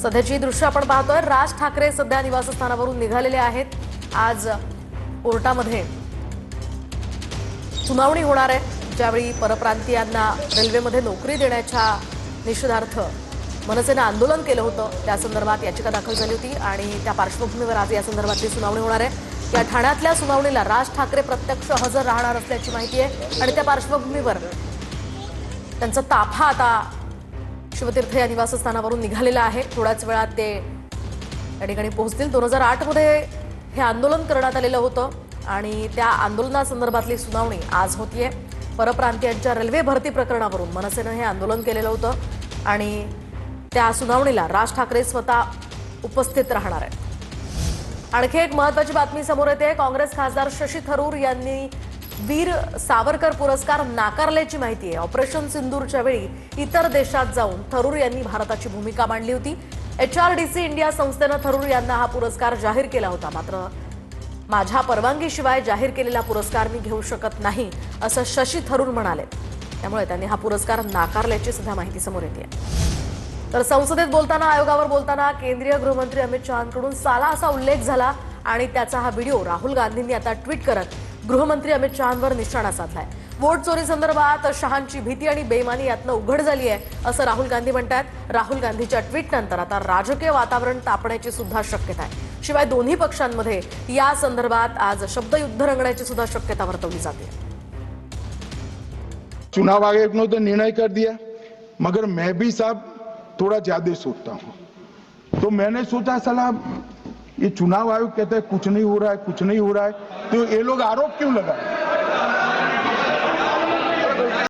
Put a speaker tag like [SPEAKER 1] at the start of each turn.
[SPEAKER 1] सध्याची दृश्य आपण पाहतोय। राज ठाकरे सध्या निवासस्थानावरून निघालेले आहेत। आज कोर्टामध्ये सुनावणी होणार आहे, ज्यावेळी परप्रांतीयांना रेल्वेमध्ये नोकरी देण्याच्या निषेधार्थ मनसेने आंदोलन केलं होतं, त्या संदर्भात याचिका दाखल झाली होती आणि त्या पार्श्वभूमीवर आज या संदर्भातली सुनावणी होणार आहे। या ठाण्यातल्या सुनावणीला राज ठाकरे प्रत्यक्ष हजर राहणार असल्याची माहिती आहे आणि त्या पार्श्वभूमीवर त्यांचा ताफा आता शिवतीर्थ या निवासस्थानावरून निघालेला आहे। थोड्याच वेळात ते या ठिकाणी पोहोचतील। 2008 मध्ये हे आंदोलन करण्यात आलेलं होतं आणि त्या आंदोलनासंदर्भातली सुनावणी आज होतीये। परप्रांतीयांच्या रेल्वे भरती प्रकरणावरून मनसेनं हे आंदोलन केलेलं होतं आणि त्या सुनावणीला राज ठाकरे स्वतः उपस्थित राहणार आहेत। आणखी एक महत्त्वाची बातमी समोर येते। काँग्रेस खासदार शशी थरूर यांनी वीर सावरकर पुरस्कार नाकारल्याची माहिती आहे। ऑपरेशन सिंदूरच्या वेळी इतर देशात जाऊन थरूर यांनी भारताची भूमिका मांडली होती। HRDC इंडिया संस्थेनं थरूर यांना हा पुरस्कार जाहीर केला होता, मात्र माझ्या परवानगीशिवाय जाहीर केलेला पुरस्कार मी घेऊ शकत नाही असं शशी थरूर म्हणाले। त्यामुळे त्यांनी हा पुरस्कार नाकारल्याची सुद्धा माहिती समोर येते। तर संसदेत बोलताना, आयोगावर बोलताना केंद्रीय गृहमंत्री अमित शहांकडून साला असा उल्लेख झाला आणि त्याचा हा व्हिडिओ राहुल गांधींनी आता ट्विट करत गृहमंत्री अमित शहांवर निशाणा साधलाय। वोट चोरी संदर्भात शहांची भीती आणि बेईमानी यातनं उघड झाली आहे असं राहुल गांधी म्हणतात। राहुल गांधीच्या ट्विटनंतर आता राजकीय वातावरण तापण्याची सुद्धा शक्यता आहे। शिवाय दोन्ही पक्षांमध्ये या संदर्भात आज शब्दयुद्ध रंगण्याची सुद्धा शक्यता वर्तवली जाते।
[SPEAKER 2] चुनाव आयोग ने तो निर्णय कर दिया, मगर मैं भी साहब थोड़ा ज्यादा सोचता हूं। तो मैंने सोचा साला ये चुनाव आयोग कहता है कुछ नहीं हो रहा है, कुछ नहीं हो रहा है, तो ये लोग आरोप क्यों लगाए?